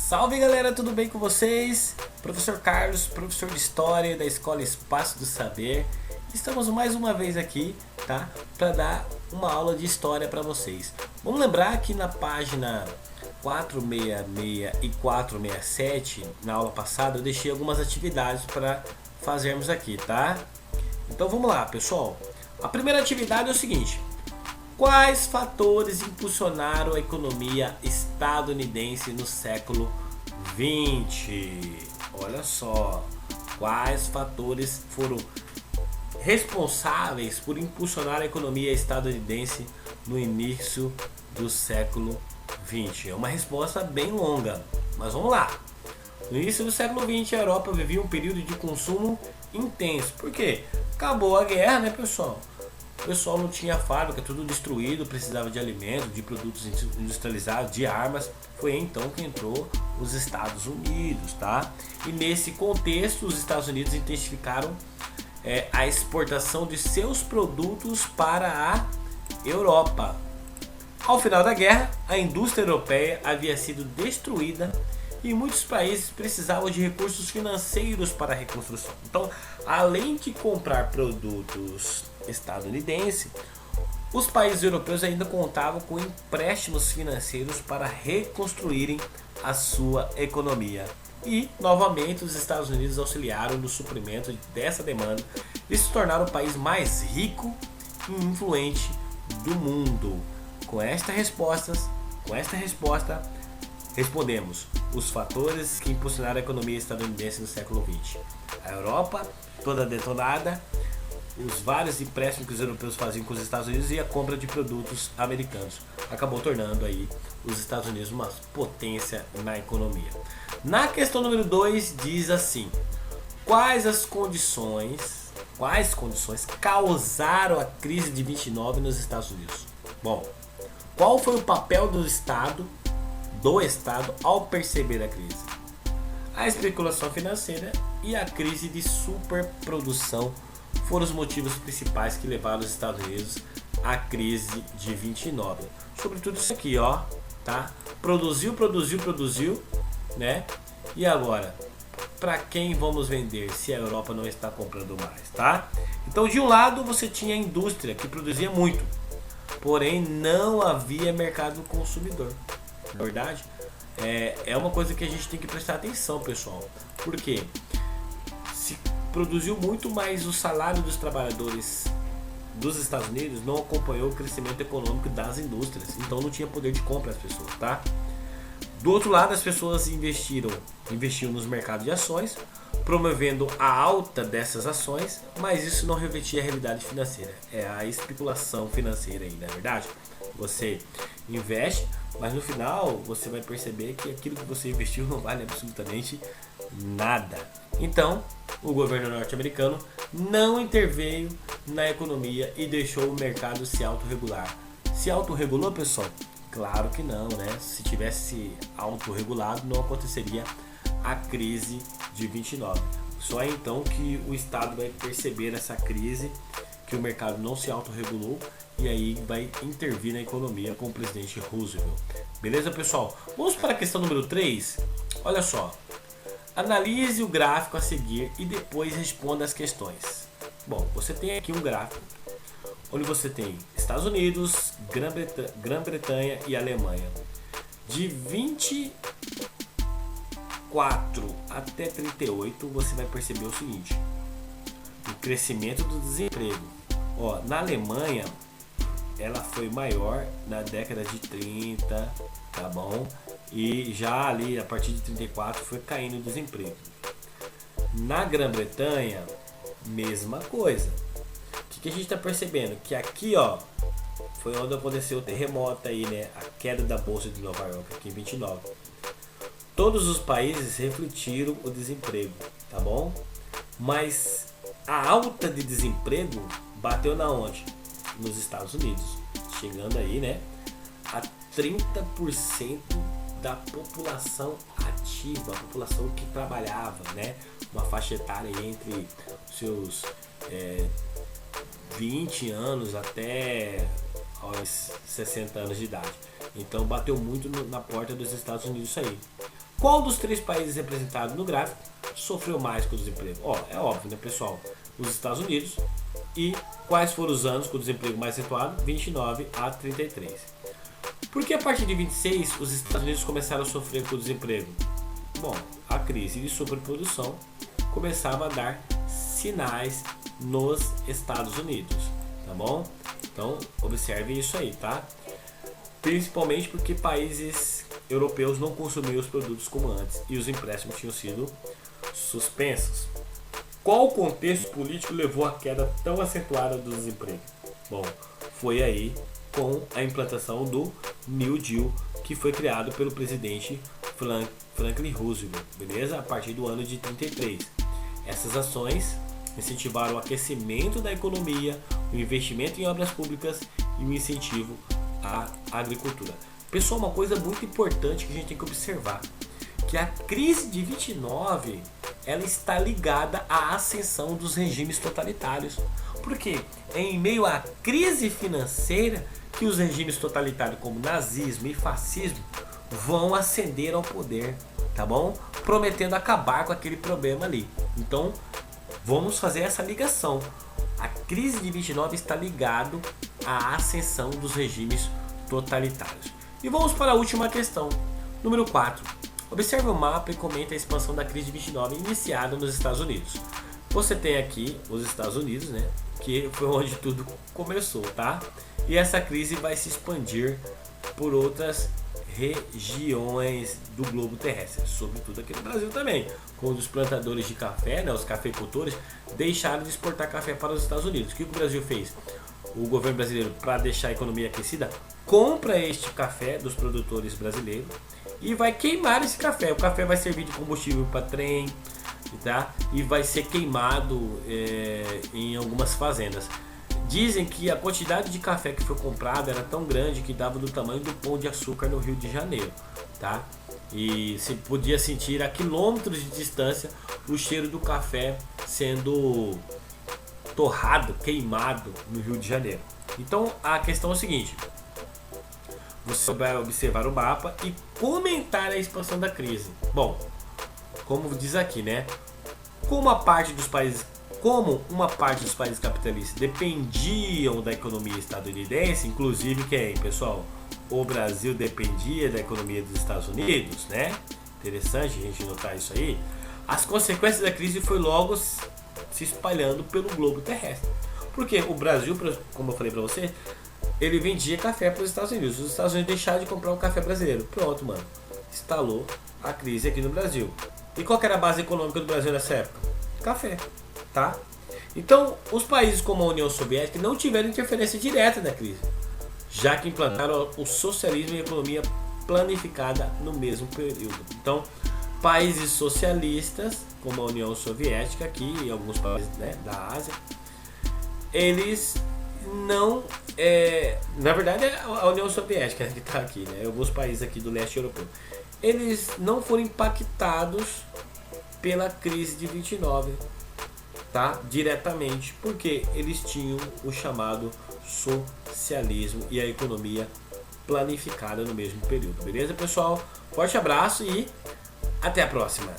Salve galera, tudo bem com vocês? Professor Carlos, professor de História da Escola Espaço do Saber. Estamos mais uma vez aqui, tá? Para dar uma aula de História para vocês. Vamos lembrar que na página 466 e 467, na aula passada, eu deixei algumas atividades para fazermos aqui, tá? Então vamos lá, pessoal. A primeira atividade é o seguinte: quais fatores impulsionaram a economia estadunidense no século XX? Olha só, quais fatores foram responsáveis por impulsionar a economia estadunidense no início do século XX? É uma resposta bem longa, mas vamos lá. No início do século XX, a Europa vivia um período de consumo intenso. Por quê? Acabou a guerra, né, pessoal? O pessoal não tinha fábrica, tudo destruído, precisava de alimentos, de produtos industrializados, de armas. Foi então que entrou os Estados Unidos, tá? E nesse contexto, os Estados Unidos intensificaram a exportação de seus produtos para a Europa. Ao final da guerra, a indústria europeia havia sido destruída e muitos países precisavam de recursos financeiros para a reconstrução. Então, além de comprar produtos estadunidenses, os países europeus ainda contavam com empréstimos financeiros para reconstruírem a sua economia. E, novamente, os Estados Unidos auxiliaram no suprimento dessa demanda e se tornaram o país mais rico e influente do mundo. Com esta resposta, respondemos os fatores que impulsionaram a economia estadunidense no século XX. A Europa toda detonada, os vários empréstimos que os europeus faziam com os Estados Unidos e a compra de produtos americanos acabou tornando aí os Estados Unidos uma potência na economia. Na questão número 2 diz assim: quais condições causaram a crise de 29 nos Estados Unidos? Bom, qual foi o papel do Estado ao perceber a crise? A especulação financeira e a crise de superprodução foram os motivos principais que levaram os Estados Unidos à crise de 29. Sobretudo isso aqui, ó, tá? Produziu, né? E agora, para quem vamos vender se a Europa não está comprando mais, tá? Então, de um lado, você tinha a indústria que produzia muito, porém não havia mercado consumidor. Na verdade, é uma coisa que a gente tem que prestar atenção, pessoal. Por quê? Se produziu muito, mas o salário dos trabalhadores dos Estados Unidos não acompanhou o crescimento econômico das indústrias, então não tinha poder de compra as pessoas, tá? Do outro lado, as pessoas investiam nos mercados de ações, promovendo a alta dessas ações, mas isso não refletia a realidade financeira. É a especulação financeira aí, na verdade. Você investe, mas no final você vai perceber que aquilo que você investiu não vale absolutamente nada. Então, o governo norte-americano não interveio na economia e deixou o mercado se autorregular. Se autorregulou, pessoal? Claro que não, né? Se tivesse autorregulado, não aconteceria a crise de 29. Só é então que o Estado vai perceber essa crise, que o mercado não se autorregulou, e aí vai intervir na economia com o presidente Roosevelt. Beleza, pessoal? Vamos para a questão número 3. Olha só. Analise o gráfico a seguir e depois responda as questões. Bom, você tem aqui um gráfico onde você tem Estados Unidos, Grã-Bretanha e Alemanha. De 24 até 38, você vai perceber o seguinte: o crescimento do desemprego. Ó, na Alemanha, ela foi maior na década de 30, tá bom? E já ali, a partir de 34, foi caindo o desemprego. Na Grã-Bretanha, mesma coisa. O que a gente está percebendo? Que aqui, ó, foi onde aconteceu o terremoto aí, né? A queda da Bolsa de Nova York, aqui em 29. Todos os países refletiram o desemprego, tá bom? Mas a alta de desemprego bateu na onde? Nos Estados Unidos, chegando aí, né, a 30% da população ativa, a população que trabalhava, né, uma faixa etária entre seus 20 anos até aos 60 anos de idade. Então bateu muito na porta dos Estados Unidos isso aí. Qual dos três países representados no gráfico sofreu mais com o desemprego? É óbvio, né, pessoal? Os Estados Unidos. E quais foram os anos com o desemprego mais acentuado? 29 a 33. Por que a partir de 26 os Estados Unidos começaram a sofrer com o desemprego? Bom, a crise de superprodução começava a dar sinais nos Estados Unidos, tá bom? Então, observe isso aí, tá? Principalmente porque países europeus não consumiam os produtos como antes e os empréstimos tinham sido suspensos. Qual contexto político levou à queda tão acentuada do desemprego? Bom, foi aí com a implantação do New Deal, que foi criado pelo presidente Franklin Roosevelt, beleza? A partir do ano de 33. Essas ações incentivaram o aquecimento da economia, o investimento em obras públicas e o incentivo à agricultura. Pessoal, uma coisa muito importante que a gente tem que observar, que a crise de 29 ela está ligada à ascensão dos regimes totalitários. Porque é em meio à crise financeira que os regimes totalitários como nazismo e fascismo vão ascender ao poder, tá bom? Prometendo acabar com aquele problema ali. Então, vamos fazer essa ligação. A crise de 29 está ligado à ascensão dos regimes totalitários. E vamos para a última questão, número 4. Observe o mapa e comente a expansão da crise de 29 iniciada nos Estados Unidos. Você tem aqui os Estados Unidos, né? Que foi onde tudo começou, tá? E essa crise vai se expandir por outras regiões do globo terrestre, sobretudo aqui no Brasil também, quando os plantadores de café, né, os cafeicultores, deixaram de exportar café para os Estados Unidos. O que o Brasil fez? O governo brasileiro, para deixar a economia aquecida, compra este café dos produtores brasileiros e vai queimar esse café. O café vai servir de combustível para trem, tá? E vai ser queimado em algumas fazendas. Dizem que a quantidade de café que foi comprada era tão grande que dava do tamanho do Pão de Açúcar no Rio de Janeiro, tá? E se podia sentir a quilômetros de distância o cheiro do café sendo torrado, queimado no Rio de Janeiro. Então a questão é o seguinte: você vai observar o mapa e comentar a expansão da crise. Bom, como diz aqui, né? Como uma parte dos países capitalistas dependiam da economia estadunidense, inclusive quem, pessoal? O Brasil dependia da economia dos Estados Unidos, né? Interessante a gente notar isso aí. As consequências da crise foi logo se espalhando pelo globo terrestre. Porque o Brasil, como eu falei para você, ele vendia café para os Estados Unidos. Os Estados Unidos deixaram de comprar o café brasileiro. Pronto, mano. Instalou a crise aqui no Brasil. E qual que era a base econômica do Brasil nessa época? Café, tá? Então, os países como a União Soviética não tiveram interferência direta na crise, já que implantaram o socialismo e a economia planificada no mesmo período. Então, países socialistas, como a União Soviética aqui e alguns países, né, da Ásia, eles não... na verdade é a União Soviética que está aqui, né, alguns países aqui do leste europeu. Eles não foram impactados pela crise de 29, tá? Diretamente, porque eles tinham o chamado socialismo e a economia planificada no mesmo período. Beleza, pessoal? Forte abraço e até a próxima!